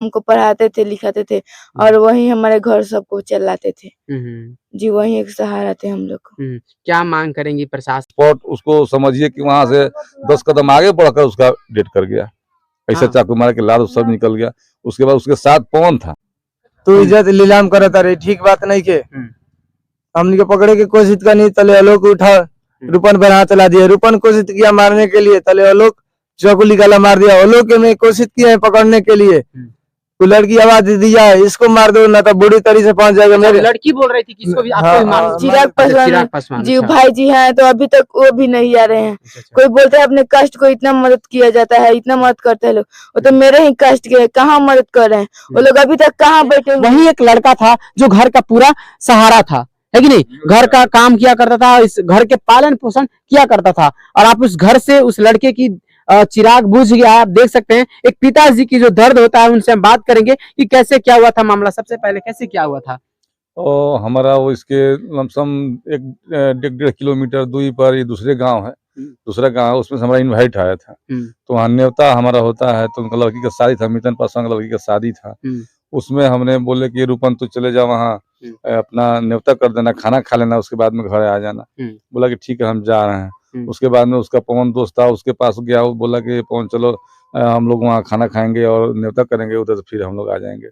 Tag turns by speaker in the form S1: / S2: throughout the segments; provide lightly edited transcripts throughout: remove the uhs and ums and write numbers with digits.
S1: हमको पढ़ाते थे, लिखाते थे और वही हमारे घर सबको चलाते थे। जी, वही एक सहारा थे हम लोग को।
S2: क्या मांग करेंगी प्रशासन?
S3: स्पॉट उसको समझिए कि वहां से 10 कदम आगे बढ़कर उसका डेथ कर गया। ऐसा
S2: हाँ।
S3: चाकू मार के लाल सब निकल गया। उसके बाद उसके साथ पवन था।
S4: तू इज्जत लीलाम करत रही, ठीक बात नहीं के हमने पकड़े की कोशिश करनी, तले आलोक उठा रूपन पर हाथ चला दिया। रूपन कोशिश किया मारने के लिए, तले आलोक चाकू निकाला मार दिया। आलोक में कोशिश किया है पकड़ने के लिए, तो लड़की आवाज दे दिया है इसको मार दो ना तो बुरी तरीके से पहुंच जाएगा। मेरे
S2: लड़की बोल रही थी कि इसको भी आपको
S4: हाँ,
S2: भी मार दो।
S1: चिराग पासवान जी भाई जी हैं, तो अभी तक वो भी नहीं आ रहे हैं। कोई बोलते हैं अपने कष्ट को इतना मदद किया जाता है, इतना मदद करते हैं लोग, वो तो मेरे ही कष्ट के कहाँ मदद कर रहे हैं वो लोग, अभी तक कहाँ बैठे हुए।
S2: वही एक लड़का था जो घर का पूरा सहारा था, है कि नहीं? घर का काम किया करता था, इस घर के पालन पोषण किया करता था, और आप उस घर से उस लड़के की चिराग बुझ गया है। आप देख सकते हैं एक पिताजी की जो दर्द होता है, उनसे हम बात करेंगे कि कैसे क्या हुआ था मामला। सबसे पहले कैसे क्या हुआ था?
S3: और हमारा वो इसके लमसम 1-1.5 किलोमीटर दूरी पर ये दूसरे गांव है, दूसरा गांव है, उसमें से हमारा इनवाइट आया था। तो वहाँ न्योता हमारा होता है, तो उनका लड़की का शादी था, मितन पासवान लड़की का शादी था। उसमें हमने बोले कि रूपन तू चले जा वहाँ, अपना न्योता कर देना, खाना खा लेना, उसके बाद में घर आ जाना। बोला कि ठीक है हम जा रहे हैं। उसके बाद में उसका पवन दोस्त था, उसके पास गया, वो बोला कि पवन चलो हम लोग वहाँ खाना खाएंगे और न्योता करेंगे उधर, से फिर हम लोग आ जाएंगे।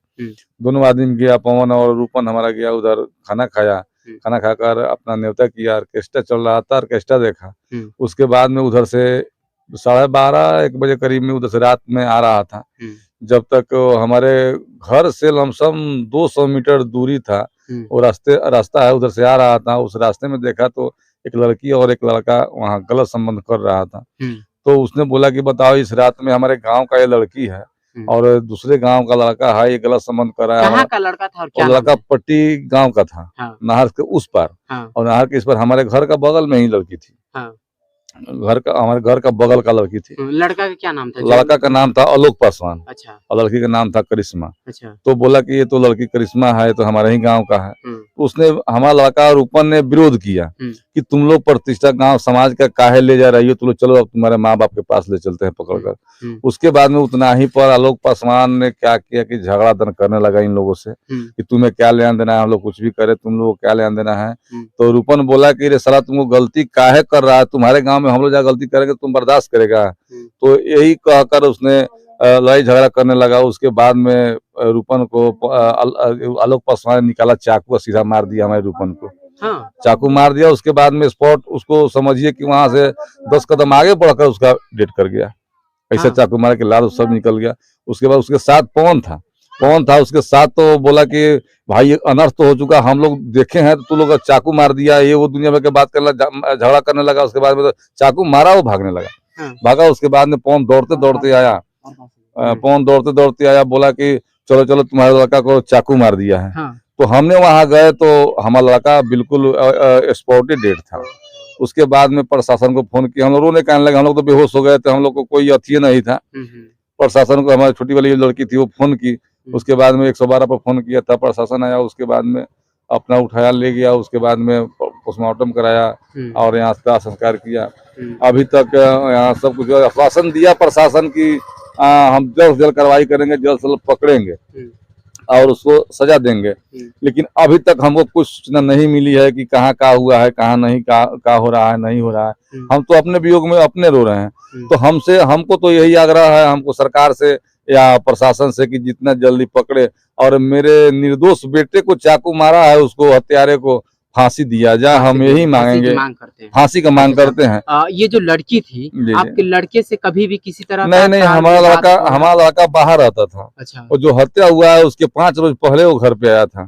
S3: दोनों आदमी गया, पवन और रूपन हमारा गया उधर, खाना खाया, खाना खाकर अपना न्योता किया, ऑर्केस्ट्रा चल रहा था, ऑर्केस्ट्रा देखा। उसके बाद में उधर से 12:30-1 बजे करीब में उधर से रात में आ रहा था। जब तक हमारे घर से लमसम 200 मीटर दूरी था, वो रास्ता है, उधर से आ रहा था। उस रास्ते में देखा तो एक लड़की और एक लड़का वहाँ गलत संबंध कर रहा था। तो उसने बोला कि बताओ इस रात में हमारे गांव का ये लड़की है और दूसरे गांव का लड़का है, ये गलत संबंध कर रहा है।
S2: कहाँ का लड़का था और क्या
S3: लड़का पट्टी गांव का था।
S2: हाँ।
S3: नहर के उस पार। हाँ। और नहर के इस पर हमारे घर का बगल में ही लड़की थी। हाँ। हमारे घर का बगल का लड़की थी।
S2: लड़का का क्या नाम था?
S3: लड़का का नाम था आलोक पासवान।
S2: अच्छा।
S3: और लड़की का नाम था करिश्मा।
S2: अच्छा।
S3: तो बोला कि ये तो लड़की करिश्मा है, तो हमारे ही गांव का है। तो उसने, हमारा लड़का रूपन ने विरोध किया कि तुम लोग प्रतिष्ठा गांव समाज का काहे ले जा रही हो, तुम लोग चलो अब तुम्हारे माँ बाप के पास ले चलते हैं पकड़कर। उसके बाद में उतना ही पर आलोक पासवान ने क्या किया कि झगड़ा करने लगा इन लोगों से कि तुम्हें क्या लेना देना है, हम लोग कुछ भी करे, तुम लोग क्या लेना देना है। तो रूपन बोला कि रे साला तुमको गलती काहे कर रहा है, तुम्हारे गाँव में हम लोग गलती करेंगे तुम बर्दाश्त करेगा। तो यही कहकर उसने लड़ाई झगड़ा करने लगा। उसके बाद में रूपन को आलोक पासवान ने निकाला चाकू और सीधा मार दिया हमारे रूपन को। हाँ। चाकू मार दिया। उसके बाद में स्पॉट उसको समझिए कि वहां से 10 कदम आगे बढ़कर उसका डेथ कर गया। ऐसा हाँ। चाकू मार के लाल सब निकल गया। उसके बाद उसके साथ पवन था उसके साथ। तो बोला कि भाई अनर्थ तो हो चुका, हम लोग देखे हैं, तो तू लोग चाकू मार दिया, ये वो दुनिया भर के बात करने झगड़ा करने लगा। उसके बाद में तो चाकू मारा, वो भागने लगा। हाँ। भागा। उसके बाद में पवन दौड़ते दौड़ते आया, बोला कि चलो चलो तुम्हारे लड़का को चाकू मार दिया है। हाँ। तो हमने वहां गए तो हमारा लड़का बिल्कुल स्पॉटेड डेड था। उसके बाद में प्रशासन को फोन किया, हम लोग रोने कहने लगे, हम लोग तो बेहोश हो गए थे, हम लोग को कोई अथी नहीं था। प्रशासन को हमारी छोटी वाली लड़की थी वो फोन की। उसके बाद में 112 पर फोन किया था, प्रशासन आया। उसके बाद में अपना उठाया, ले गया। उसके बाद में पोस्टमार्टम कराया और यहाँ दाह संस्कार किया। अभी तक यहाँ सब कुछ आश्वासन दिया प्रशासन की हम जल्द से जल्द कार्रवाई करेंगे, जल्द से जल्द पकड़ेंगे और उसको सजा देंगे। लेकिन अभी तक हमको कुछ सूचना नहीं मिली है कि कहाँ का हुआ है, कहाँ नहीं, का हो रहा है, नहीं हो रहा है। हम तो अपने वियोग में अपने रो रहे हैं। तो हमको तो यही आग्रह है हमको सरकार से या प्रशासन से कि जितना जल्दी पकड़े और मेरे निर्दोष बेटे को चाकू मारा है उसको, हत्यारे को फांसी दिया जाए। हम यही मांगेंगे, फांसी का मांग करते हैं।
S2: ये जो लड़की थी, आपके लड़के से कभी भी किसी तरह
S3: नहीं, हमारा लड़का बाहर रहता था। अच्छा। और जो हत्या हुआ है उसके 5 रोज पहले वो घर पे आया था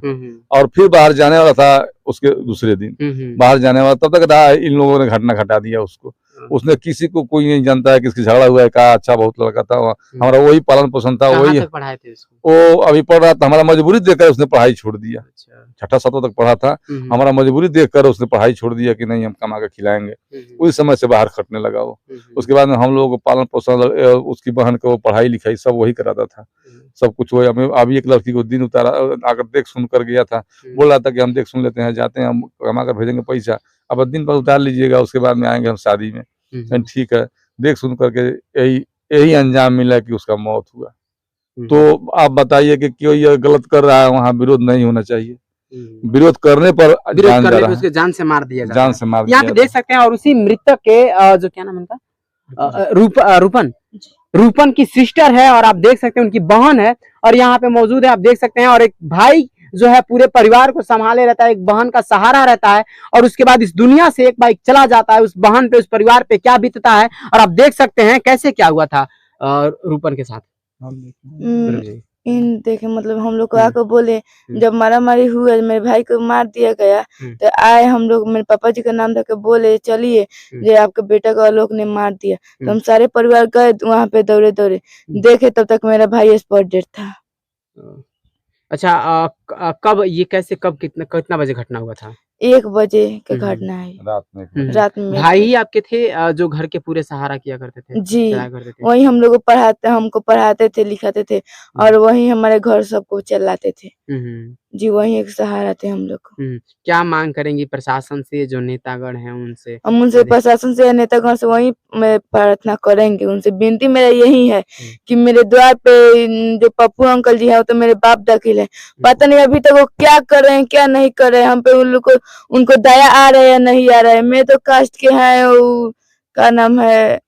S3: और फिर बाहर जाने वाला था। उसके दूसरे दिन बाहर जाने वाला, तब तक रहा, इन लोगों ने घटना घटा दिया उसको। उसने किसी को कोई नहीं जानता है किसकी झगड़ा हुआ है। कहा अच्छा बहुत लड़का था, हमारा वही पालन पोषण था। वही
S2: पढ़ाए थे
S3: वो अभी पढ़ रहा था। हमारा मजबूरी देखकर उसने पढ़ाई छोड़ दिया। 6ठा-7वां तक पढ़ा था। हमारा मजबूरी देखकर उसने पढ़ाई छोड़ दिया कि नहीं हम कमा के खिलाएंगे। उस समय से बाहर खटने लगा वो। उसके बाद में हम लोगों को पालन पोषण, उसकी बहन को पढ़ाई लिखाई सब वही कराता था, सब कुछ वही। अभी एक लड़की को दिन उतारा, आकर देख सुन कर गया था, बोल रहा था कि हम देख सुन लेते हैं, जाते हैं, हम कमा कर भेजेंगे पैसा, अब दिन पर उतार लीजिएगा, उसके बाद में आएंगे हम शादी में। ठीक है। देख सुन करके यही अंजाम मिला कि उसका मौत हुआ। तो आप बताइए कि क्यों ये गलत कर रहा है, वहाँ विरोध नहीं होना चाहिए। विरोध करने पर
S2: विरोध
S3: जान जा
S2: करने
S3: रहा
S2: पे
S3: है,
S2: उसके जान से मार दिया
S3: जान से मार
S2: यहाँ पे
S3: दिया
S2: देख सकते हैं। और उसी मृतक के जो क्या नाम है उनका, रूपन की सिस्टर है, और आप देख सकते हैं उनकी बहन है और यहाँ पे मौजूद है, आप देख सकते हैं। और एक भाई जो है पूरे परिवार को संभाले रहता है, एक बहन का सहारा रहता है, और उसके बाद इस दुनिया से एक बाइक चला जाता है। उस बहन पे, उस परिवार पे क्या बीतता है, और आप देख सकते हैं कैसे क्या हुआ था रूपन के साथ।
S1: इन देखे मतलब हम लोग को आकर बोले, जब मारा मारी हुआ मेरे भाई को मार दिया गया, तो आए हम लोग, मेरे पापा जी का नाम था, बोले चलिए ये आपके बेटा को आलोक ने मार दिया। तो हम सारे परिवार गए वहाँ पे, दौड़े दौड़े देखे, तब तक मेरा भाई स्पॉट डेड था।
S2: अच्छा, कब ये कैसे, कब कितना बजे घटना हुआ था?
S1: 1 बजे का घटना है, रात में।
S2: भाई ही आपके थे जो घर के पूरे सहारा किया करते थे?
S1: जी,
S2: करते थे।
S1: वही हम लोग को हमको पढ़ाते थे, लिखाते थे, और वही हमारे घर सबको चलाते थे। जी, वही एक सहारा थे हम लोग को।
S2: क्या मांग करेंगी प्रशासन से, जो नेतागण हैं उनसे?
S1: हम उनसे, प्रशासन से, नेतागण से वही मैं प्रार्थना करेंगे, उनसे विनती मेरा यही है कि मेरे द्वार पे जो पप्पू अंकल जी है, वो तो मेरे बाप दाखिल है, पता नहीं अभी तक वो क्या कर रहे हैं, क्या नहीं कर रहे हैं। हम पे उन लोग को, उनको दया आ रहा है या नहीं आ रहा है। मैं तो कास्ट के हैं, क्या नाम है,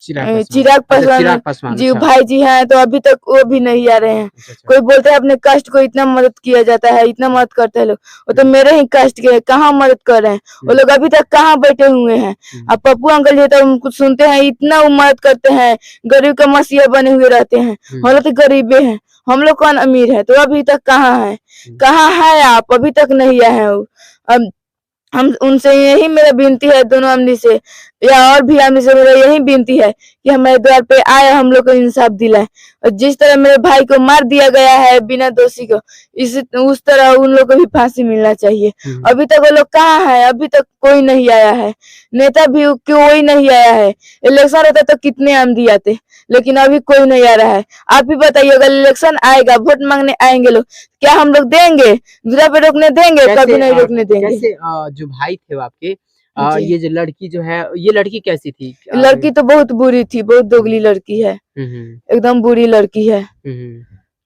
S1: चिराग पासवान जी, भाई जी हैं, तो अभी तक वो भी नहीं आ रहे हैं। कोई बोलते हैं अपने कास्ट को इतना मदद किया जाता है, इतना मदद करते हैं लोग, वो तो मेरे ही कास्ट के हैं, कहाँ मदद कर रहे हैं वो लोग, अभी तक कहाँ बैठे हुए हैं। अब पप्पू अंकल जी तो कुछ सुनते हैं, इतना वो मदद करते हैं, गरीब का मसीहा बने हुए रहते हैं। हम लोग तो गरीबे हैं, हम लोग कौन अमीर है, तो अभी तक कहाँ है, कहाँ है आप, अभी तक नहीं आए हैं। अब हम उनसे यही मेरा विनती है, दोनों आदमी से या और भी आदमी से मेरा यही विनती है कि हमारे द्वार पे आए, हम लोग को इंसाफ दिलाए। और जिस तरह मेरे भाई को मार दिया गया है बिना दोषी को, उस तरह उन लोग को भी फांसी मिलना चाहिए। अभी तक वो लोग कहाँ है, अभी तक कोई नहीं आया है, नेता भी कोई नहीं आया है। इलेक्शन होता तो कितने आमदी आते, लेकिन अभी कोई नहीं आ रहा है। आप ही बताइए, अगर इलेक्शन आएगा, वोट मांगने आएंगे लोग, क्या हम लोग देंगे, दूसरा पे रोकने देंगे? कभी नहीं रोकने देंगे।
S2: जो भाई थे वो आपके, ये जो लड़की जो है, ये लड़की कैसी थी?
S1: लड़की तो बहुत बुरी थी, बहुत दोगली लड़की है, एकदम बुरी लड़की है।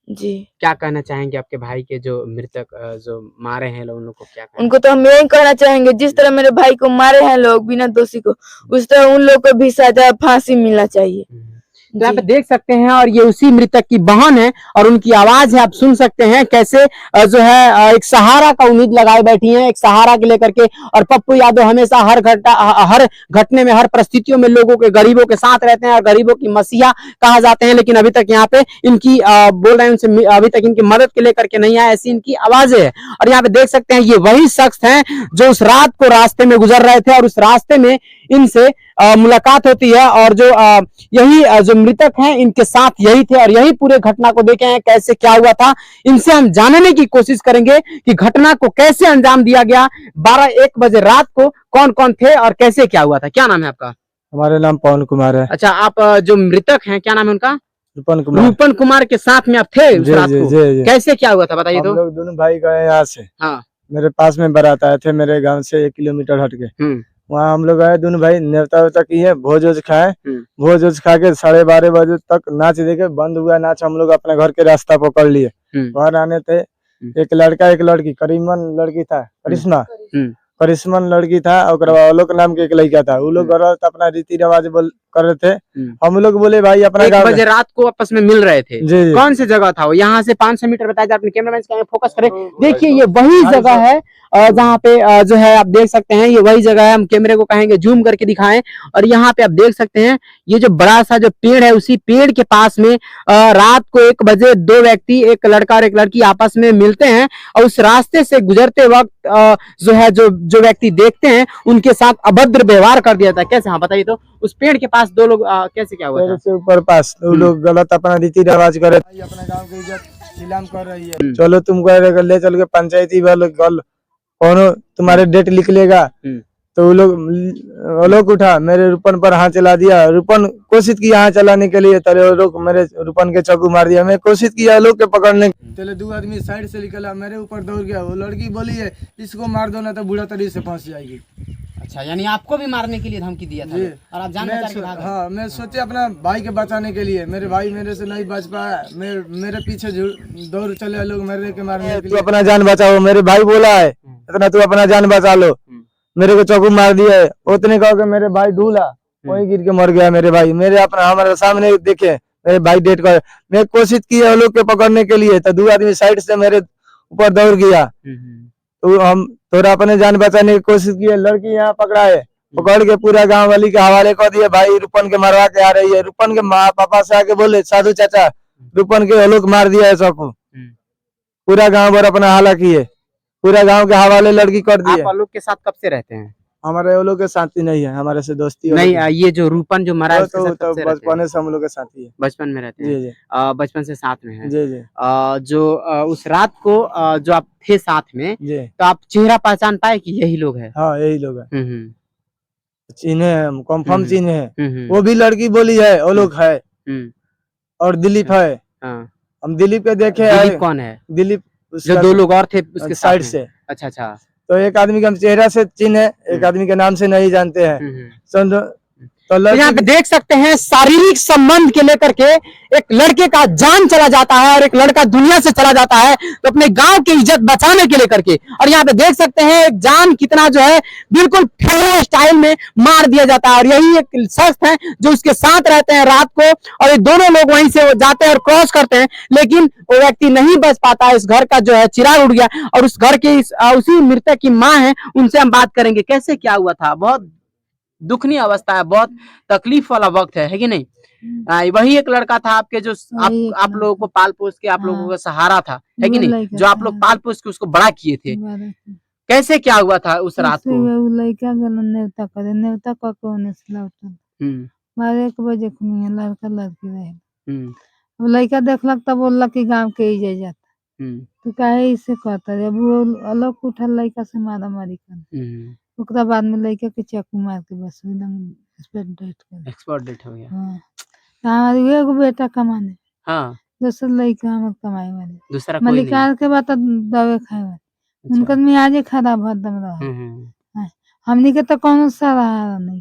S1: जी, क्या
S2: कहना चाहेंगे आपके भाई के जो मृतक जो मारे हैं लोग, उन लोग को क्या कहना?
S1: उनको तो हम यही कहना चाहेंगे, जिस तरह मेरे भाई को मारे हैं लोग बिना दोषी को, उस तरह उन लोग को भी सजा, फांसी मिलना चाहिए।
S2: यहाँ पे देख सकते हैं, और ये उसी मृतक की बहन है, और उनकी आवाज है, आप सुन सकते हैं कैसे जो है एक सहारा का उम्मीद लगाए बैठी हैं, एक सहारा के लेकर के। और पप्पू यादव हमेशा हर घटने में, हर परिस्थितियों में लोगों के, गरीबों के साथ रहते हैं, और गरीबों की मसीहा कहा जाते हैं। लेकिन अभी तक यहाँ पे इनकी बोल रहे हैं उनसे, अभी तक इनकी मदद के लेकर के नहीं आया, ऐसी इनकी आवाजें है। और यहाँ पे देख सकते हैं ये वही शख्स हैं जो उस रात को रास्ते में गुजर रहे थे, और उस रास्ते में इनसे मुलाकात होती है, और जो यही जो मृतक हैं इनके साथ यही थे, और यही पूरे घटना को देखे हैं कैसे क्या हुआ था। इनसे हम जानने की कोशिश करेंगे कि घटना को कैसे अंजाम दिया गया, 12-1 बजे रात को कौन कौन थे और कैसे क्या हुआ था। क्या नाम है आपका?
S4: हमारा नाम पवन कुमार है।
S2: अच्छा, आप जो मृतक हैं, क्या नाम है उनका?
S4: रूपन
S2: कुमार के साथ में आप थे उस रात को? कैसे क्या हुआ था बताइए तो।
S4: हम लोग दोनों भाई गए यहाँ से,
S2: हाँ,
S4: मेरे पास में बारात आए थे, मेरे गांव से 1 किलोमीटर हट के। वहाँ हम लोग आए, दोनों भाई नेवता वेवता किए, भोज वोज खाए, भोज वोज खा के 12:30 बजे तक नाच देखे, बंद हुआ नाच, हम लोग अपने घर के रास्ता पकड़ लिए। घर आने थे, एक लड़का एक लड़की, करीमन लड़की था, करिश्मन लड़की था, और आलोक नाम के एक लड़का था। वो लोग अपना रीति रिवाज कर रहे थे। हम लोग बोले भाई अपना
S2: 1 बजे रात को आपस में मिल रहे थे।
S4: जी,
S2: कौन सी जगह था वो? यहाँ से 500 मीटर बताया जाए, अपने कैमरामैन फोकस करें। देखिए ये वही जगह है जहाँ पे जो है आप देख सकते हैं, ये वही जगह है। हम कैमरे को कहेंगे जूम करके दिखाएं, और यहाँ पे आप देख सकते हैं ये जो बड़ा सा जो पेड़ है, उसी पेड़ के पास में रात को 1 बजे 2 व्यक्ति, एक लड़का और एक लड़की आपस में मिलते हैं, और उस रास्ते से गुजरते वक्त जो है जो व्यक्ति देखते हैं उनके साथ अभद्र व्यवहार कर दिया था। कैसे? हाँ बताइए तो। उस पेड़ के पास 2 लोग, कैसे क्या हुआ था?
S4: से ऊपर पास वो लोग गलत अपना रीति रिवाज करे, अपना गांव की इज्जत नीलाम कर रही है। चलो तुमको ले चल के पंचायती वाले कौन तुम्हारे डेट लिख लेगा, तो वो लोग उठा, मेरे रूपन पर हाथ चला दिया। रूपन कोशिश किया हाथ चलाने के लिए, तेरे लोग मेरे रूपन के चाकू मार दिया। मैं कोशिश किया लोग के पकड़ने, तेरे 2 आदमी साइड से निकला, मेरे ऊपर दौड़ गया। वो लड़की बोली है इसको मार दो ना तो बूढ़ा तरी से फंस जाएगी।
S2: अच्छा, यानी आपको भी मारने के लिए धमकी दिया था
S4: जी।
S2: और आप जान बचा के भाग गए?
S4: हाँ, मैं सोचे अपना भाई के बचाने के लिए, मेरे भाई मेरे से नहीं बच पाया, मेरे पीछे दौड़ चले लोग मेरे के मारने के लिए। तू अपना जान बचाओ, मेरे भाई बोला है इतना, तू अपना जान बचा लो। मेरे को चाकू मार दिया है, उतने कहो के मेरे भाई ढूला, वही गिर के मर गया मेरे भाई। मेरे अपना हमारे सामने देखे मेरे भाई डेट कर, मैं कोशिश की है लोग के पकड़ने के लिए, तो 2 आदमी साइड से मेरे ऊपर दौड़ गया। तो हम थोड़ा अपने जान बचाने की कोशिश की है, लड़की यहाँ पकड़ा है, पकड़ के पूरा गांव वाली के हवाले कर दिए। भाई रूपन के मरवा के आ रही है, रूपन के माँ पापा से आके बोले साधु चाचा रूपन के लोग मार दिया है चाकू। पूरा गांव भर अपना हाला किए, पूरा गांव के हवाले लड़की कर दिए।
S2: आप लोग के साथ कब से रहते हैं?
S4: हमारे वो लोग के साथी नहीं है, हमारे से दोस्ती
S2: नहीं, ये जो रूपन जो मरा है उसके साथ
S4: तो
S2: कब से रहते हैं?
S4: बचपन से हम लोग के साथी है।
S2: बचपन में रहते
S4: जी
S2: हैं?
S4: जी
S2: बचपन से साथ में है?
S4: जी जी
S2: जो उस रात को जो आप थे साथ में,
S4: जी।
S2: तो आप चेहरा पहचान पाए कि यही लोग है?
S4: हाँ यही लोग है,
S2: हम्म,
S4: चिन्हे हैं हम, कंफर्म चिन्हे हैं।
S2: हम्म,
S4: वो भी लड़की बोली है वो लोग है,
S2: हम्म,
S4: और दिलीप है।
S2: हाँ।
S4: हम दिलीप के देखे
S2: दिलीप
S4: है,
S2: कौन है?
S4: दिलीप
S2: जो
S4: उसका
S2: 2 लोग और थे उसके साथ
S4: साइड
S2: में?
S4: से।
S2: अच्छा अच्छा।
S4: तो एक आदमी के हम चेहरा से चिन्ह है, एक आदमी के नाम से नहीं जानते हैं। तो
S2: तो यहाँ पे देख सकते हैं शारीरिक संबंध के लेकर के एक लड़के का जान चला जाता है और एक लड़का दुनिया से चला जाता है तो अपने गांव की इज्जत बचाने के लेकर के। और यहाँ पे देख सकते हैं एक जान कितना जो है बिल्कुल फेयर स्टाइल में मार दिया जाता है। और यही एक शख्स है जो उसके साथ रहते हैं रात को, और ये दोनों लोग वहीं से जाते हैं और क्रॉस करते हैं, लेकिन वो व्यक्ति नहीं बच पाता है। इस घर का जो है चिराग उड़ गया और उस घर के उसी मृतक की माँ है, उनसे हम बात करेंगे कैसे क्या हुआ था। बहुत दुखनीय अवस्था है, बहुत तकलीफ वाला वक्त है कि नहीं? वही एक लड़का था आपके जो आप लोगों को पाल पोस के आप लोगों का सहारा था, है कि नहीं? जो आप लोग पाल पोस के उसको बड़ा किए थे। कैसे क्या हुआ था उस रात को?
S1: लड़का नेवता करे, नेवता करके ओने से लौटल 1 बजे खुनी लड़का लड़की रहे। अब लड़का देखलक तब बोललक कि गांव के ही जाए जाता, तू काहे इसे कहता है? अब वो अलग उठल लड़का से मारा मारी कर, ओकरा बाद में लड़का के चाकू मार के बस एकदम
S2: एक्सपर्ट डेट हो गया।
S1: हाँ, हमारी एगो बेटा कमाने,
S2: हाँ,
S1: दूसरा लड़का हमर कमाए वाले,
S2: दूसरा कोई नहीं।
S1: मलिकार के बाद दवे खाए वाले, उनकर मियाजे खराब हरदम रहा। हमनी के तो कौनो सहारा नहीं।